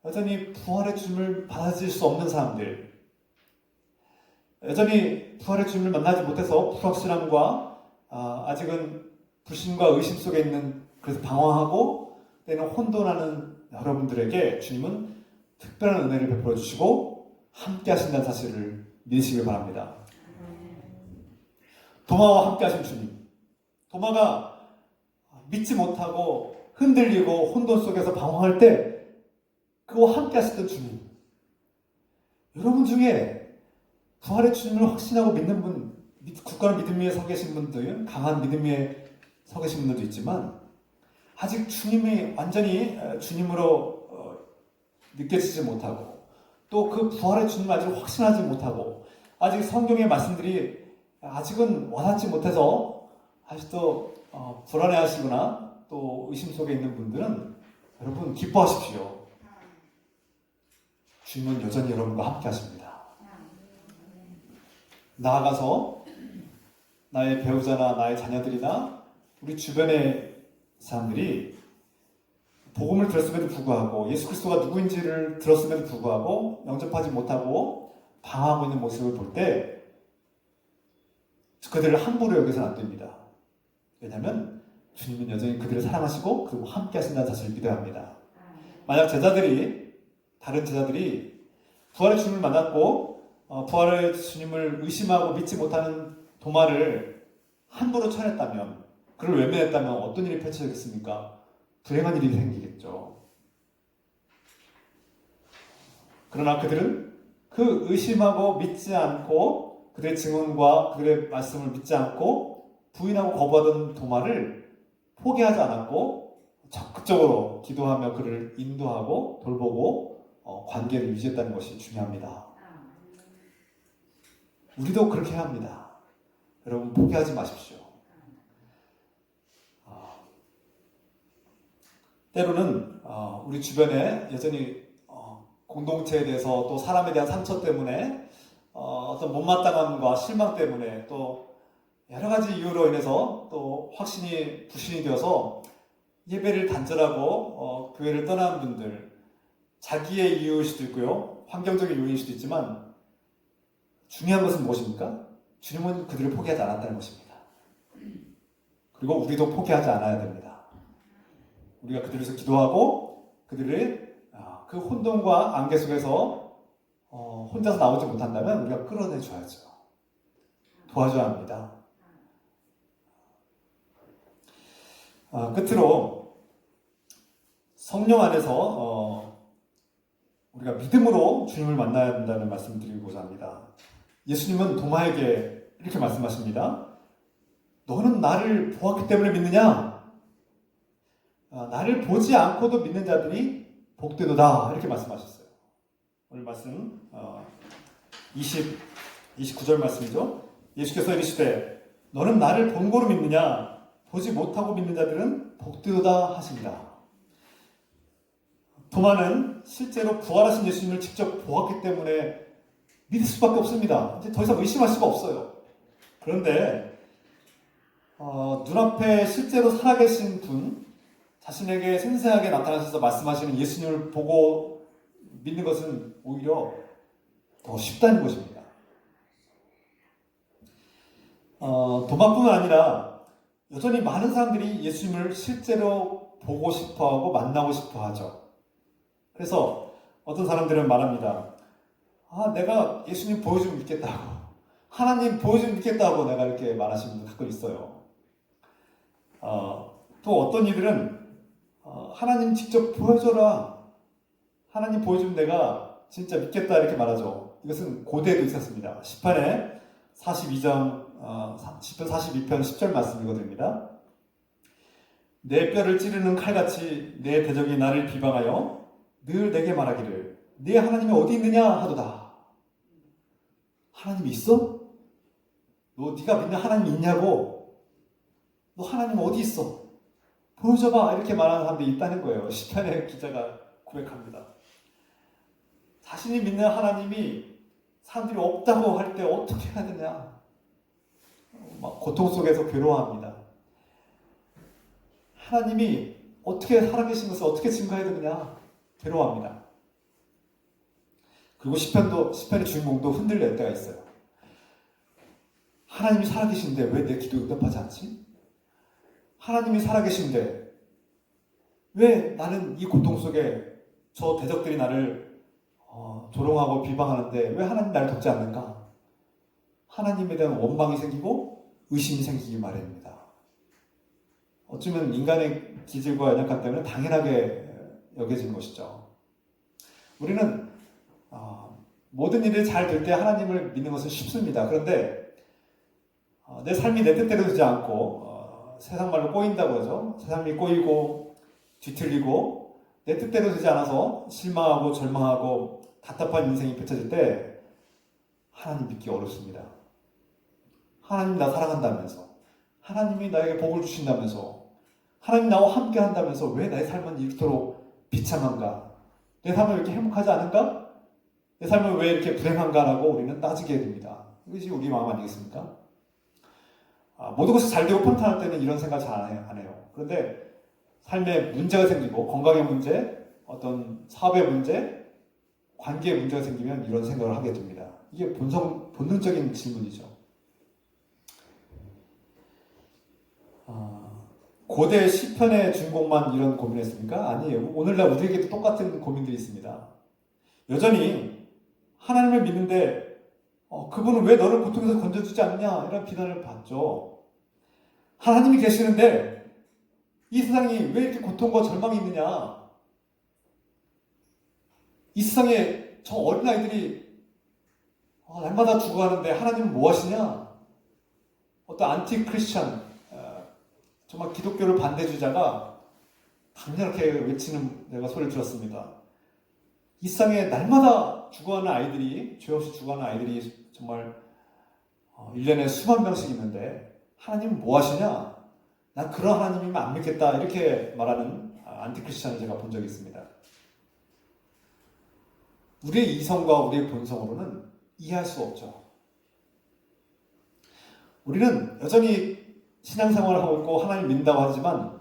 여전히 부활의 주님을 받아들일 수 없는 사람들, 여전히 부활의 주님을 만나지 못해서 불확실함과 아직은 불신과 의심 속에 있는, 그래서 방황하고 때는 혼돈하는 여러분들에게 주님은 특별한 은혜를 베풀어 주시고 함께 하신다는 사실을 믿으시길 바랍니다. 도마와 함께 하신 주님, 도마가 믿지 못하고 흔들리고 혼돈 속에서 방황할 때 그와 함께 하셨던 주님, 여러분 중에 부활의 주님을 확신하고 믿는 분, 굳건한 믿음 위에 서 계신 분들, 강한 믿음 위에 서 계신 분들도 있지만 아직 주님이 완전히 주님으로 느껴지지 못하고 또 그 부활의 주님을 아직 확신하지 못하고 아직 성경의 말씀들이 아직은 와닿지 못해서 아직도 불안해하시거나 또 의심 속에 있는 분들은 여러분 기뻐하십시오. 주님은 여전히 여러분과 함께 하십니다. 나아가서 나의 배우자나 나의 자녀들이나 우리 주변의 사람들이 복음을 들었음에도 불구하고 예수 그리스도가 누구인지를 들었음에도 불구하고 영접하지 못하고 방황하고 있는 모습을 볼 때 그들을 함부로 여겨서는 안 됩니다. 왜냐하면 주님은 여전히 그들을 사랑하시고 그리고 함께 하신다는 사실을 믿어야 합니다. 만약 다른 제자들이 부활의 주님을 만났고 부활의 주님을 의심하고 믿지 못하는 도마를 함부로 쳐냈다면, 그를 외면했다면 어떤 일이 펼쳐지겠습니까? 불행한 일이 생기겠죠. 그러나 그들은 그 그 의심하고 믿지 않고 그들의 증언과 그들의 말씀을 믿지 않고 부인하고 거부하던 도마를 포기하지 않았고 적극적으로 기도하며 그를 인도하고 돌보고 관계를 유지했다는 것이 중요합니다. 우리도 그렇게 해야 합니다. 여러분 포기하지 마십시오. 때로는 우리 주변에 여전히 공동체에 대해서 또 사람에 대한 상처 때문에 어떤 못마땅함과 실망 때문에 또 여러 가지 이유로 인해서 또 확신이 불신이 되어서 예배를 단절하고 교회를 떠나는 분들, 자기의 이유일 수도 있고요, 환경적인 요인일 수도 있지만 중요한 것은 무엇입니까? 주님은 그들을 포기하지 않았다는 것입니다. 그리고 우리도 포기하지 않아야 됩니다. 우리가 그들을 위해서 기도하고 그들을 그 혼돈과 안개 속에서 혼자서 나오지 못한다면 우리가 끌어내줘야죠. 도와줘야 합니다. 끝으로 성령 안에서 우리가 믿음으로 주님을 만나야 된다는 말씀을 드리고자 합니다. 예수님은 도마에게 이렇게 말씀하십니다. 너는 나를 보았기 때문에 믿느냐? 나를 보지 않고도 믿는 자들이 복되도다. 이렇게 말씀하셨어요. 오늘 말씀 29절 말씀이죠. 예수께서 이르시되 너는 나를 본고로 믿느냐? 보지 못하고 믿는 자들은 복되도다 하십니다. 도마는 실제로 부활하신 예수님을 직접 보았기 때문에 믿을 수밖에 없습니다. 이제 더 이상 의심할 수가 없어요. 그런데 눈앞에 실제로 살아계신 분, 자신에게 생생하게 나타나셔서 말씀하시는 예수님을 보고 믿는 것은 오히려 더 쉽다는 것입니다. 도마뿐만 아니라 여전히 많은 사람들이 예수님을 실제로 보고 싶어하고 만나고 싶어하죠. 그래서 어떤 사람들은 말합니다. 내가 예수님 보여주면 믿겠다고, 하나님 보여주면 믿겠다고 내가 이렇게 말하시는 분들 가끔 있어요. 또 어떤 이들은 하나님 직접 보여줘라, 하나님 보여주면 내가 진짜 믿겠다 이렇게 말하죠. 이것은 고대에도 있었습니다. 시편에 42편 10절 말씀이거든요. 내 뼈를 찌르는 칼같이 내 대적이 나를 비방하여 늘 내게 말하기를 네 하나님이 어디 있느냐 하도다. 하나님이 있어? 네가 믿는 하나님이 있냐고? 너 하나님 어디 있어? 보여줘봐. 이렇게 말하는 사람들이 있다는 거예요. 시편의 기자가 고백합니다. 자신이 믿는 하나님이 사람들이 없다고 할 때 어떻게 해야 되냐? 막 고통 속에서 괴로워합니다. 하나님이 어떻게 살아계신 것을 어떻게 증거해야 되느냐? 괴로워합니다. 그리고 시편의 주인공도 흔들릴 때가 있어요. 하나님이 살아계신데 왜 내 기도 응답하지 않지? 하나님이 살아계신데 왜 나는 이 고통 속에 저 대적들이 나를 조롱하고 비방하는데 왜 하나님 나를 돕지 않는가? 하나님에 대한 원망이 생기고 의심이 생기기 마련입니다. 어쩌면 인간의 기질과 연약함 때문에 당연하게 여겨진 것이죠. 우리는 모든 일이 잘 될 때 하나님을 믿는 것은 쉽습니다. 그런데 내 삶이 내 뜻대로 되지 않고 세상 말로 꼬인다고 하죠. 세상이 꼬이고 뒤틀리고 내 뜻대로 되지 않아서 실망하고 절망하고 답답한 인생이 펼쳐질 때 하나님 믿기 어렵습니다. 하나님 나 사랑한다면서, 하나님이 나에게 복을 주신다면서, 하나님 나와 함께 한다면서 왜 나의 삶은 이토록 비참한가? 내 삶은 왜 이렇게 행복하지 않은가? 내 삶은 왜 이렇게 불행한가라고 우리는 따지게 됩니다. 이것이 우리 마음 아니겠습니까? 모든 것이 잘 되고 평탄할 때는 이런 생각 잘 안 해요. 그런데 삶에 문제가 생기고 건강의 문제, 어떤 사업의 문제, 관계의 문제가 생기면 이런 생각을 하게 됩니다. 이게 본능적인 질문이죠. 고대 시편의 주인공만 이런 고민했습니까? 아니에요. 오늘날 우리에게도 똑같은 고민들이 있습니다. 여전히 하나님을 믿는데 그분은 왜 너를 고통에서 건져주지 않느냐 이런 비난을 받죠. 하나님이 계시는데 이 세상이 왜 이렇게 고통과 절망이 있느냐? 이 세상에 저 어린아이들이 날마다 죽어가는데 하나님은 뭐 하시냐? 어떤 안티 크리스천, 정말 기독교를 반대주자가 강렬하게 외치는 내가 소리를 들었습니다. 이 세상에 날마다 죽어가는 아이들이, 죄 없이 죽어가는 아이들이 정말 1년에 수만 명씩 있는데 하나님은 뭐 하시냐? 난 그런 하나님이면 안 믿겠다. 이렇게 말하는 안티 크리스천을 제가 본 적이 있습니다. 우리의 이성과 우리의 본성으로는 이해할 수 없죠. 우리는 여전히 신앙생활을 하고 있고 하나님 믿는다고 하지만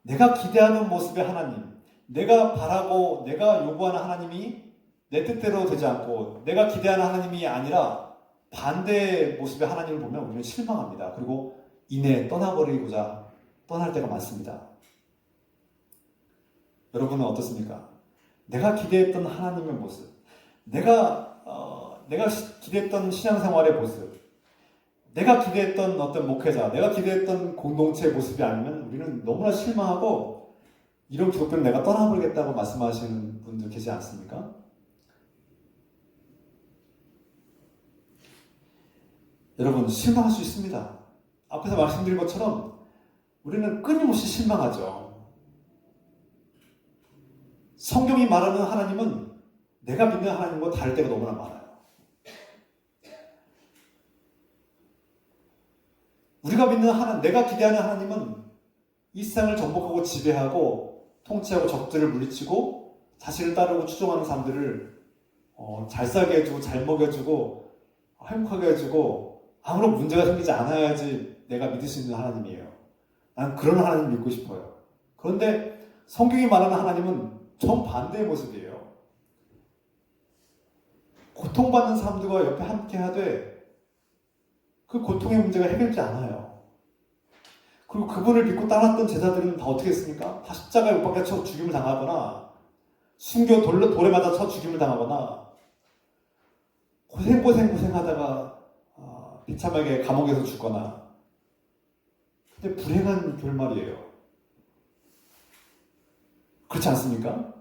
내가 기대하는 모습의 하나님, 내가 바라고 내가 요구하는 하나님이 내 뜻대로 되지 않고 내가 기대하는 하나님이 아니라 반대의 모습의 하나님을 보면 우리는 실망합니다. 그리고 이내 떠나버리고자 떠날 때가 많습니다. 여러분은 어떻습니까? 내가 기대했던 하나님의 모습, 내가 기대했던 신앙생활의 모습, 내가 기대했던 어떤 목회자, 내가 기대했던 공동체의 모습이 아니면 우리는 너무나 실망하고 이런 기독교는 내가 떠나버리겠다고 말씀하시는 분들 계시지 않습니까? 여러분, 실망할 수 있습니다. 앞에서 말씀드린 것처럼 우리는 끊임없이 실망하죠. 성경이 말하는 하나님은 내가 믿는 하나님과 다를 때가 너무나 많아요. 우리가 믿는 하나님, 내가 기대하는 하나님은 이 세상을 정복하고 지배하고 통치하고 적들을 물리치고 자신을 따르고 추종하는 사람들을 잘 살게 해주고 잘 먹여주고 행복하게 해주고 아무런 문제가 생기지 않아야지 내가 믿을 수 있는 하나님이에요. 난 그런 하나님 믿고 싶어요. 그런데 성경이 말하는 하나님은 정반대의 모습이에요. 고통받는 사람들과 옆에 함께 하되 그 고통의 문제가 해결되지 않아요. 그리고 그분을 믿고 따랐던 제자들은 다 어떻게 했습니까? 다 십자가에 못 박혀 쳐 죽임을 당하거나 숨겨 돌에 맞아 쳐 죽임을 당하거나 고생하다가 비참하게 감옥에서 죽거나. 근데 불행한 결말이에요. 그렇지 않습니까?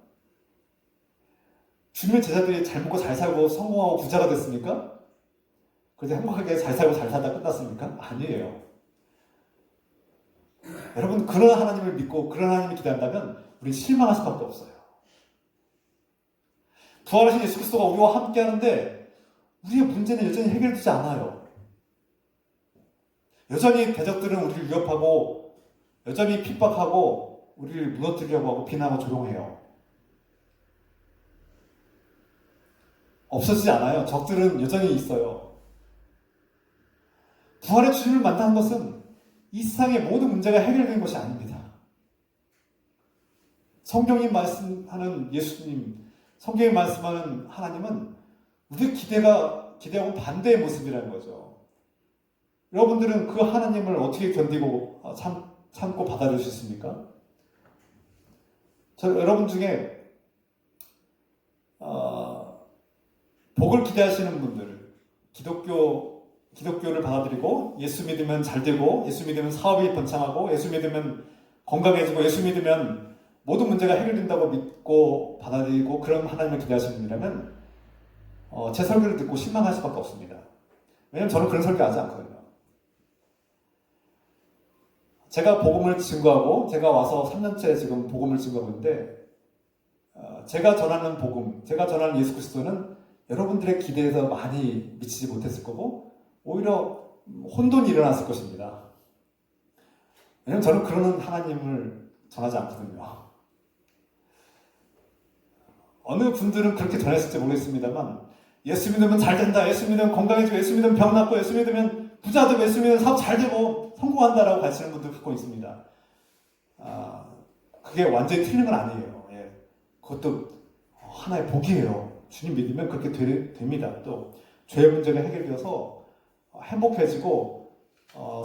주님의 제자들이 잘 먹고 잘 살고 성공하고 부자가 됐습니까? 그래서 행복하게 잘 살고 잘 살다 끝났습니까? 아니에요. 여러분, 그런 하나님을 믿고 그런 하나님을 기대한다면 우리 실망할 수밖에 없어요. 부활하신 예수 그리스도가 우리와 함께 하는데 우리의 문제는 여전히 해결되지 않아요. 여전히 대적들은 우리를 위협하고 여전히 핍박하고 우리를 무너뜨리려고 하고 비난하고 조롱해요. 없어지지 않아요. 적들은 여전히 있어요. 부활의 주님을 만나는 것은 이 세상의 모든 문제가 해결된 것이 아닙니다. 성경이 말씀하는 예수님, 성경이 말씀하는 하나님은 우리의 기대하고 반대의 모습이라는 거죠. 여러분들은 그 하나님을 어떻게 견디고 참고 받아들일 수 있습니까? 여러분 중에 복을 기대하시는 분들, 기독교를 받아들이고 예수 믿으면 잘 되고 예수 믿으면 사업이 번창하고 예수 믿으면 건강해지고 예수 믿으면 모든 문제가 해결된다고 믿고 받아들이고 그런 하나님을 기대하시는 분이라면 제 설교를 듣고 실망할 수밖에 없습니다. 왜냐하면 저는 그런 설교하지 않거든요. 제가 복음을 증거하고 제가 와서 3년째 지금 복음을 증거하고 있는데 제가 전하는 복음, 제가 전하는 예수 그리스도는 여러분들의 기대에서 많이 미치지 못했을 거고 오히려 혼돈이 일어났을 것입니다. 왜냐하면 저는 그런 하나님을 전하지 않거든요. 어느 분들은 그렇게 전했을지 모르겠습니다만 예수 믿으면 잘 된다, 예수 믿으면 건강해지고 예수 믿으면 병 낫고 예수 믿으면 부자 되고 예수 믿으면 사업 잘 되고 성공한다라고 가르치는 분들 갖고 있습니다. 그게 완전히 틀린 건 아니에요. 예. 그것도 하나의 복이에요. 주님 믿으면 그렇게 됩니다. 또 죄의 문제가 해결되어서 행복해지고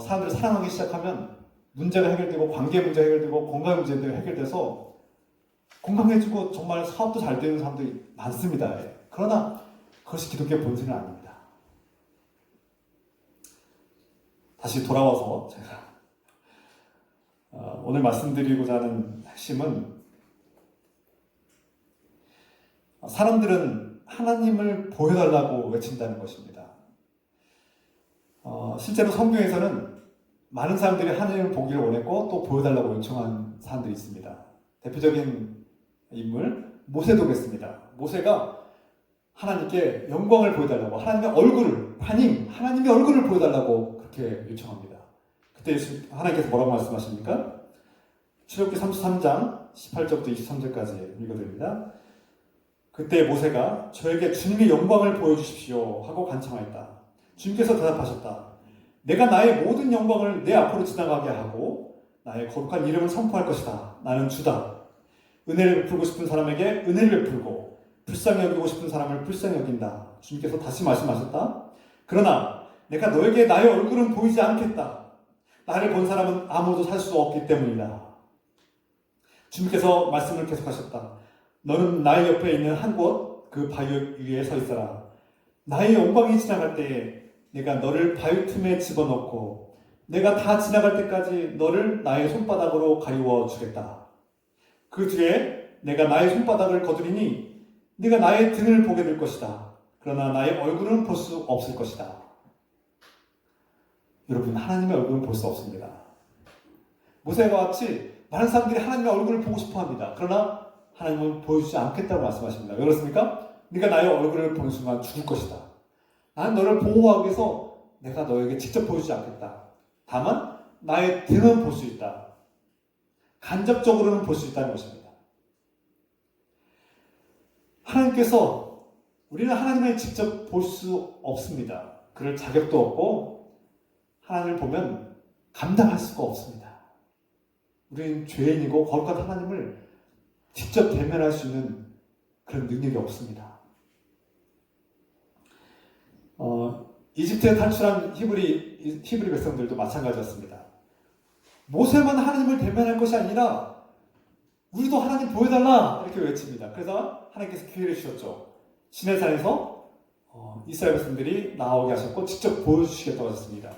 사람들을 사랑하기 시작하면 문제가 해결되고 관계 문제가 해결되고 건강 문제도 해결돼서 건강해지고 정말 사업도 잘 되는 사람들이 많습니다. 예. 그러나 그것이 기독교의 본질은 아닙니다. 다시 돌아와서 제가 오늘 말씀드리고자 하는 핵심은 사람들은 하나님을 보여달라고 외친다는 것입니다. 실제로 성경에서는 많은 사람들이 하나님을 보기를 원했고 또 보여달라고 요청한 사람들이 있습니다. 대표적인 인물 모세도 그랬습니다. 모세가 하나님께 영광을 보여달라고, 하나님의 얼굴을 보여달라고 그렇게 요청합니다. 그때 하나님께서 뭐라고 말씀하십니까? 출애굽기 33장 18절부터 23절까지 읽어드립니다. 그때 모세가 저에게 주님의 영광을 보여주십시오 하고 간청하였다. 주님께서 대답하셨다. 내가 나의 모든 영광을 내 앞으로 지나가게 하고 나의 거룩한 이름을 선포할 것이다. 나는 주다. 은혜를 베풀고 싶은 사람에게 은혜를 베풀고 불쌍히 여기고 싶은 사람을 불쌍히 여긴다. 주님께서 다시 말씀하셨다. 그러나 내가 너에게 나의 얼굴은 보이지 않겠다. 나를 본 사람은 아무도 살 수 없기 때문이다. 주님께서 말씀을 계속하셨다. 너는 나의 옆에 있는 한 곳 그 바위 위에 서 있어라. 나의 영광이 지나갈 때에 내가 너를 바위 틈에 집어넣고 내가 다 지나갈 때까지 너를 나의 손바닥으로 가리워 주겠다. 그 뒤에 내가 나의 손바닥을 거두리니 네가 나의 등을 보게 될 것이다. 그러나 나의 얼굴은 볼 수 없을 것이다. 여러분, 하나님의 얼굴은 볼 수 없습니다. 모세와 같이 많은 사람들이 하나님의 얼굴을 보고 싶어 합니다. 그러나 하나님은 보여주지 않겠다고 말씀하십니다. 왜 그렇습니까? 네가 나의 얼굴을 보는 순간 죽을 것이다. 나는 너를 보호하기 위해서 내가 너에게 직접 보여주지 않겠다. 다만 나의 등은 볼 수 있다. 간접적으로는 볼 수 있다는 것입니다. 하나님께서 우리는 하나님을 직접 볼 수 없습니다. 그럴 자격도 없고 하나님을 보면 감당할 수가 없습니다. 우리는 죄인이고 거룩한 하나님을 직접 대면할 수 있는 그런 능력이 없습니다. 이집트에 탈출한 히브리 백성들도 마찬가지였습니다. 모세만 하나님을 대면할 것이 아니라 우리도 하나님 보여달라 이렇게 외칩니다. 그래서 하나님께서 기회를 주셨죠. 시내산에서 이스라엘 백성들이 나오게 하셨고 직접 보여주시겠다고 하셨습니다.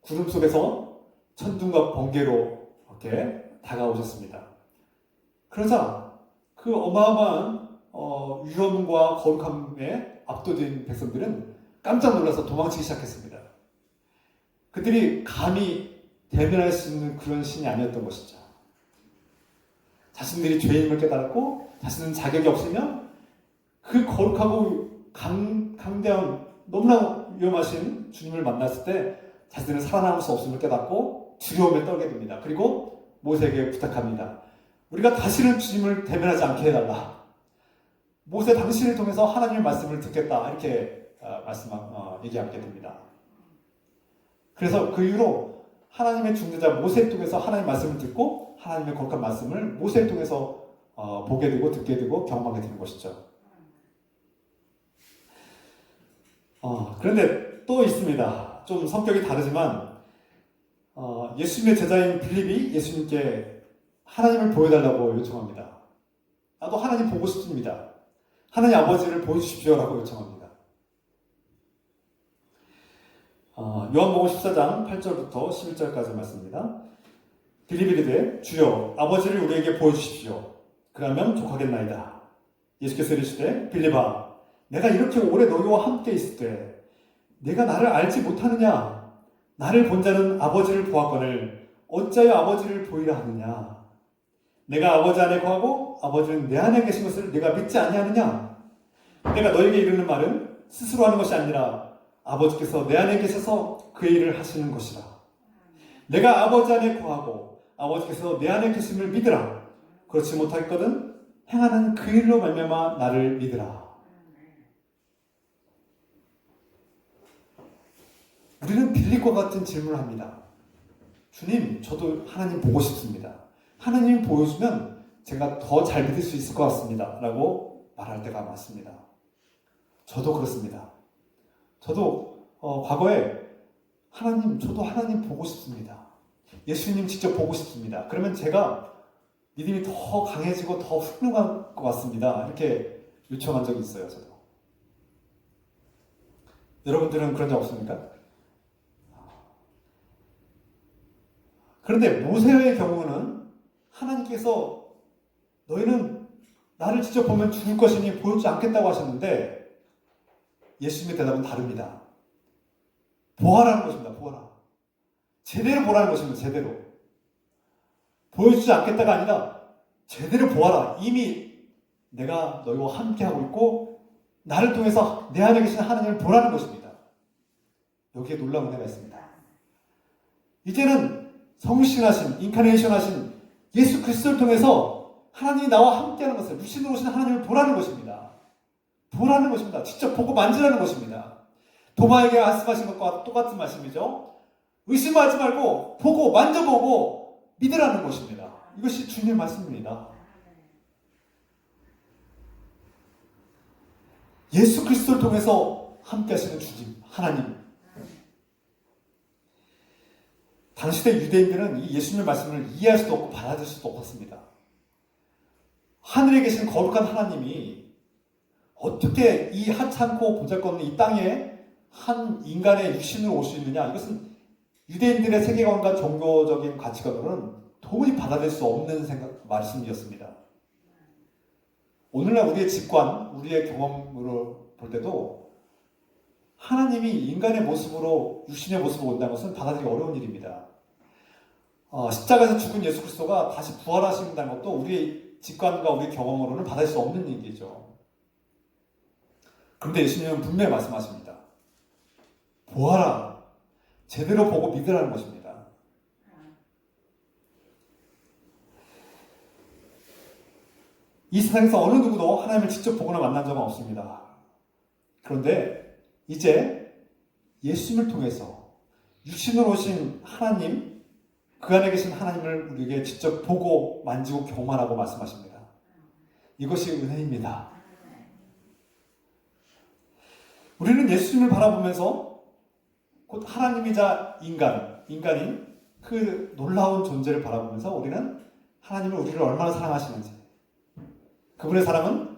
구름 속에서 천둥과 번개로 이렇게 다가오셨습니다. 그러자 그 어마어마한 위험과 거룩함에 압도된 백성들은 깜짝 놀라서 도망치기 시작했습니다. 그들이 감히 대면할 수 있는 그런 신이 아니었던 것이죠. 자신들이 죄인임을 깨달았고 자신은 자격이 없으면 그 거룩하고 강대한 너무나 위험하신 주님을 만났을 때 자신은 살아남을 수 없음을 깨닫고 두려움에 떨게 됩니다. 그리고 모세에게 부탁합니다. 우리가 다시는 주님을 대면하지 않게 해달라. 모세 당신을 통해서 하나님의 말씀을 듣겠다. 이렇게 얘기하게 됩니다. 그래서 그 이후로 하나님의 중재자 모세를 통해서 하나님의 말씀을 듣고 하나님의 거룩한 말씀을 모세를 통해서 보게 되고 듣게 되고 경험하게 되는 것이죠. 그런데 또 있습니다. 좀 성격이 다르지만 예수님의 제자인 빌립이 예수님께 하나님을 보여달라고 요청합니다. 나도 하나님 보고 싶습니다. 하나님 아버지를 보여주십시오라고 요청합니다. 요한복음 14장 8절부터 11절까지 말씀입니다. 빌립이 이르되 주여 아버지를 우리에게 보여주십시오. 그러면 족하겠나이다. 예수께서 이르시되 빌립아 내가 이렇게 오래 너희와 함께 있을 때 내가 나를 알지 못하느냐? 나를 본 자는 아버지를 보았거늘 어찌하여 아버지를 보이라 하느냐? 내가 아버지 안에 거하고 아버지는 내 안에 계신 것을 내가 믿지 아니하느냐? 내가 너에게 이르는 말은 스스로 하는 것이 아니라 아버지께서 내 안에 계셔서 그 일을 하시는 것이라. 내가 아버지 안에 거하고 아버지께서 내 안에 계심을 믿으라. 그렇지 못하겠거든 행하는 그 일로 말미암아 나를 믿으라. 우리는 빌립과 같은 질문을 합니다. 주님, 저도 하나님 보고 싶습니다. 하나님 보여주면 제가 더 잘 믿을 수 있을 것 같습니다. 라고 말할 때가 많습니다. 저도 그렇습니다. 저도 과거에 하나님, 저도 하나님 보고 싶습니다. 예수님 직접 보고 싶습니다. 그러면 제가 믿음이 더 강해지고 더 훌륭한 것 같습니다. 이렇게 요청한 적이 있어요. 저도. 여러분들은 그런 적 없습니까? 그런데 모세의 경우는 하나님께서 너희는 나를 직접 보면 죽을 것이니 보여주지 않겠다고 하셨는데 예수님의 대답은 다릅니다. 보아라는 것입니다. 보아라. 제대로 보라는 것입니다. 제대로. 보여주지 않겠다가 아니라 제대로 보아라. 이미 내가 너희와 함께하고 있고 나를 통해서 내 안에 계신 하나님을 보라는 것입니다. 여기에 놀라운 은혜가 있습니다. 이제는 성신하신, 인카네이션 하신 예수 그리스도를 통해서 하나님이 나와 함께하는 것을, 육신으로 오신 하나님을 보라는 것입니다. 보라는 것입니다. 직접 보고 만지라는 것입니다. 도마에게 말씀하신 것과 똑같은 말씀이죠. 의심하지 말고 보고 만져보고 믿으라는 것입니다. 이것이 주님의 말씀입니다. 예수 그리스도를 통해서 함께 하시는 주님, 하나님. 당시대 유대인들은 이 예수님의 말씀을 이해할 수도 없고 받아들일 수도 없었습니다. 하늘에 계신 거룩한 하나님이 어떻게 이 하찮고 보잘것없는 이 땅에 한 인간의 육신으로 올 수 있느냐, 이것은 유대인들의 세계관과 종교적인 가치관으로는 도무지 받아들일 수 없는 말씀이었습니다. 오늘날 우리의 직관, 우리의 경험으로 볼 때도 하나님이 인간의 모습으로, 육신의 모습으로 온다는 것은 받아들이기 어려운 일입니다. 십자가에서 죽은 예수 그리스도가 다시 부활하신다는 것도 우리의 직관과 우리의 경험으로는 받아들일 수 없는 얘기죠. 그런데 예수님은 분명히 말씀하십니다. 보아라. 제대로 보고 믿으라는 것입니다. 이 세상에서 어느 누구도 하나님을 직접 보거나 만난 적은 없습니다. 그런데 이제 예수님을 통해서 육신으로 오신 하나님, 그 안에 계신 하나님을 우리에게 직접 보고 만지고 경험하라고 말씀하십니다. 이것이 은혜입니다. 우리는 예수님을 바라보면서 곧 하나님이자 인간인 그 놀라운 존재를 바라보면서 우리는 하나님을 우리를 얼마나 사랑하시는지, 그분의 사랑은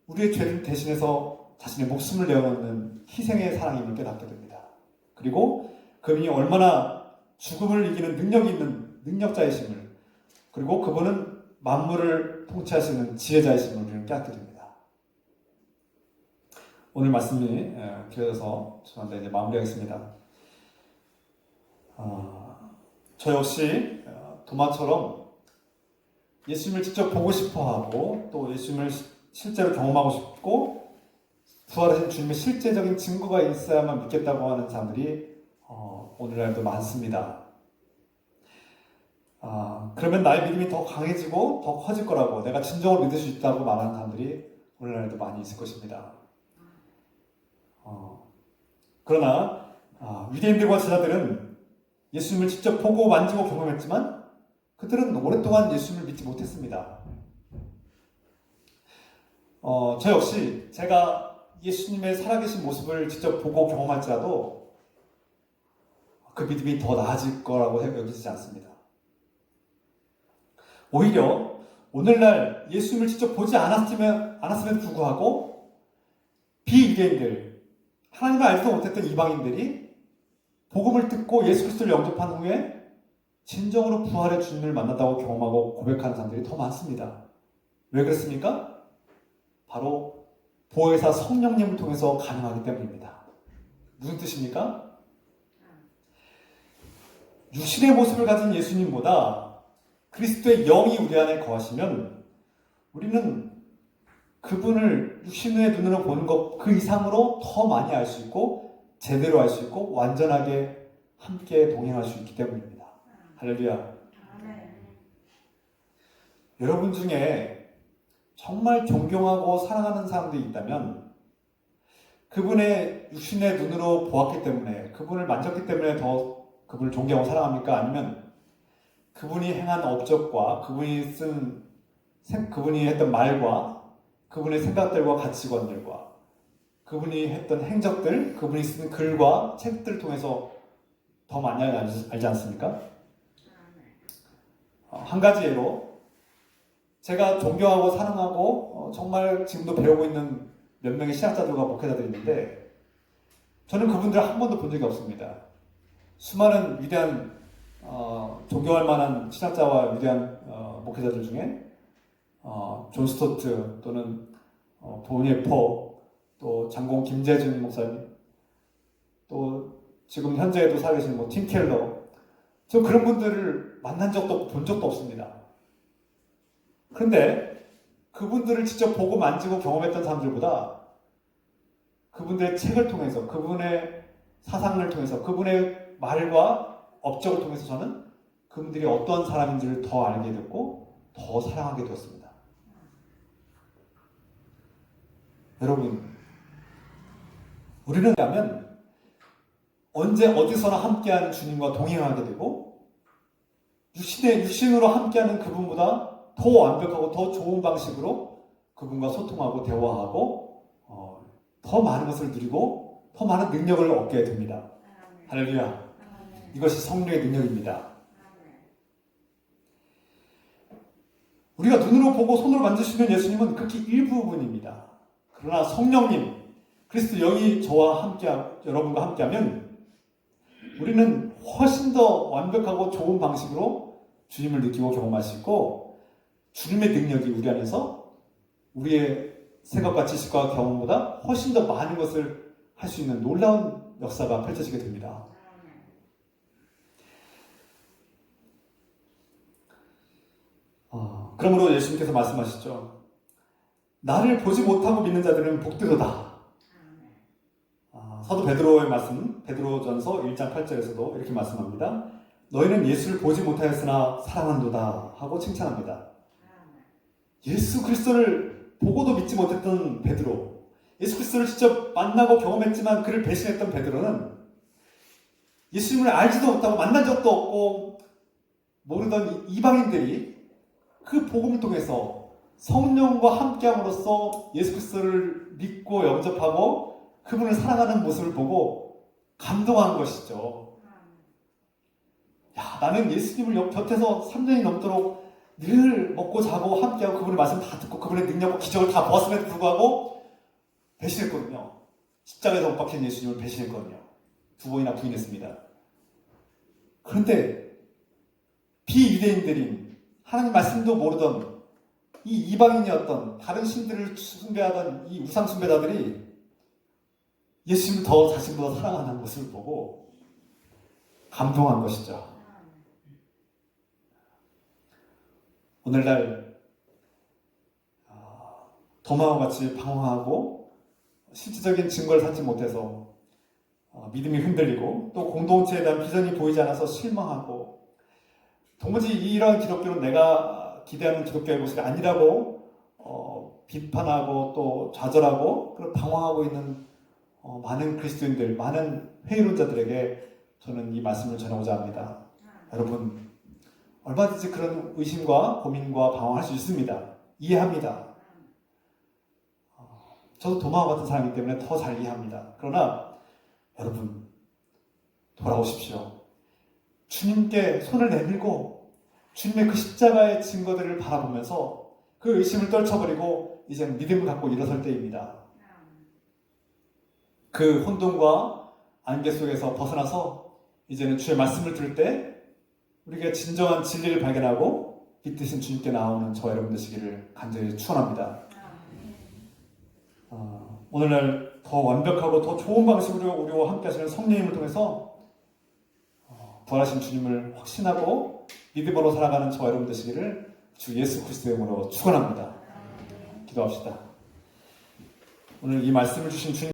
우리의 죄를 대신해서 자신의 목숨을 내어놓는 희생의 사랑임을 깨닫게 됩니다. 그리고 그분이 얼마나 죽음을 이기는 능력이 있는 능력자이심을, 그리고 그분은 만물을 통치하시는 지혜자이심을 우리는 깨닫게 됩니다. 오늘 말씀이 길어져서 저한테 이제 마무리하겠습니다. 저 역시 도마처럼 예수님을 직접 보고 싶어하고 또 예수님을 실제로 경험하고 싶고 부활하신 주님의 실제적인 증거가 있어야만 믿겠다고 하는 사람들이 오늘날도 많습니다. 그러면 나의 믿음이 더 강해지고 더 커질 거라고, 내가 진정으로 믿을 수 있다고 말하는 사람들이 오늘날도 많이 있을 것입니다. 그러나 유대인들과 제자들은 예수님을 직접 보고 만지고 경험했지만 그들은 오랫동안 예수님을 믿지 못했습니다. 저 역시 제가 예수님의 살아계신 모습을 직접 보고 경험할지라도 그 믿음이 더 나아질 거라고 여기지 않습니다. 오히려 오늘날 예수님을 직접 보지 않았음에도 불구하고 비유대인들, 하나님을 알지도 못했던 이방인들이 복음을 듣고 예수 그리스도를 영접한 후에 진정으로 부활의 주님을 만났다고 경험하고 고백하는 사람들이 더 많습니다. 왜 그렇습니까? 바로 보혜사 성령님을 통해서 가능하기 때문입니다. 무슨 뜻입니까? 육신의 모습을 가진 예수님보다 그리스도의 영이 우리 안에 거하시면 우리는 그분을 육신의 눈으로 보는 것 그 이상으로 더 많이 알 수 있고 제대로 알 수 있고 완전하게 함께 동행할 수 있기 때문입니다. 할렐루야. 여러분 중에 정말 존경하고 사랑하는 사람들이 있다면 그분의 육신의 눈으로 보았기 때문에, 그분을 만졌기 때문에 더 그분을 존경하고 사랑합니까? 아니면 그분이 행한 업적과 그분이 했던 말과 그분의 생각들과 가치관들과 그분이 했던 행적들, 그분이 쓴 글과 책들을 통해서 더 많이 알지 않습니까? 한 가지 예로, 제가 존경하고 사랑하고 정말 지금도 배우고 있는 몇 명의 신학자들과 목회자들이 있는데 저는 그분들을 한 번도 본 적이 없습니다. 수많은 위대한 존경할 만한 신학자와 위대한 목회자들 중에 존 스토트 또는 도니 포, 또 장공 김재준 목사님, 또 지금 현재에도 살아계신 팀 켈러, 저 그런 분들을 만난 적도 없고 본 적도 없습니다. 그런데 그분들을 직접 보고 만지고 경험했던 사람들보다 그분들의 책을 통해서, 그분의 사상을 통해서, 그분의 말과 업적을 통해서 저는 그분들이 어떤 사람인지를 더 알게 됐고 더 사랑하게 되었습니다. 여러분, 우리는 하면 언제 어디서나 함께하는 주님과 동행하게 되고 육신으로 함께하는 그분보다 더 완벽하고 더 좋은 방식으로 그분과 소통하고 대화하고 더 많은 것을 누리고 더 많은 능력을 얻게 됩니다. 할렐루야. 이것이 성령의 능력입니다. 우리가 눈으로 보고 손으로 만지시는 예수님은 극히 일부분입니다. 그러나 성령님, 그리스도 영이 여러분과 함께하면 우리는 훨씬 더 완벽하고 좋은 방식으로 주님을 느끼고 경험할 수 있고 주님의 능력이 우리 안에서 우리의 생각과 지식과 경험보다 훨씬 더 많은 것을 할 수 있는 놀라운 역사가 펼쳐지게 됩니다. 그러므로 예수님께서 말씀하시죠. 나를 보지 못하고 믿는 자들은 복되도다. 사도 베드로의 말씀, 베드로전서 1장 8절에서도 이렇게 말씀합니다. 너희는 예수를 보지 못하였으나 사랑한도다 하고 칭찬합니다. 예수 그리스도를 보고도 믿지 못했던 베드로, 예수 그리스도를 직접 만나고 경험했지만 그를 배신했던 베드로는 예수님을 알지도 못하고 만난 적도 없고 모르던 이방인들이 그 복음을 통해서 성령과 함께함으로써 예수 그리스도를 믿고 영접하고 그분을 사랑하는 모습을 보고 감동한 것이죠. 야, 나는 예수님을 곁에서 3년이 넘도록 늘 먹고 자고 함께하고 그분의 말씀 다 듣고 그분의 능력과 기적을 다 보았음에도 불구하고 배신했거든요. 십자가에서 못 박힌 예수님을 배신했거든요. 2번이나 부인했습니다. 그런데 비유대인들인 하나님 말씀도 모르던 이 이방인이었던 다른 신들을 숭배하던 이 우상 숭배자들이 예수님을 더 자신보다 사랑하는 모습을 보고 감동한 것이죠. 오늘날 도마와 같이 방황하고 실질적인 증거를 찾지 못해서 믿음이 흔들리고 또 공동체에 대한 비전이 보이지 않아서 실망하고 도무지 이러한 기독교는 내가 기대하는 기독교의 모습이 아니라고 비판하고 또 좌절하고 그런 방황하고 있는 많은 그리스도인들, 많은 회의론자들에게 저는 이 말씀을 전하고자 합니다. 여러분, 얼마든지 그런 의심과 고민과 방황할 수 있습니다. 이해합니다. 저도 도마와 같은 사람이기 때문에 더 잘 이해합니다. 그러나 여러분, 돌아오십시오. 주님께 손을 내밀고 주님의 그 십자가의 증거들을 바라보면서 그 의심을 떨쳐버리고 이제 믿음을 갖고 일어설 때입니다. 그 혼돈과 안개 속에서 벗어나서 이제는 주의 말씀을 들을 때 우리가 진정한 진리를 발견하고 빛드신 주님께 나오는 저와 여러분 되시기를 간절히 축원합니다. 오늘날 더 완벽하고 더 좋은 방식으로 우리와 함께 하시는 성령님을 통해서 부활하신 주님을 확신하고 믿음으로 살아가는 저와 여러분 되시기를 주 예수 그리스도의 이름으로 축원합니다. 기도합시다. 오늘 이 말씀을 주신 주님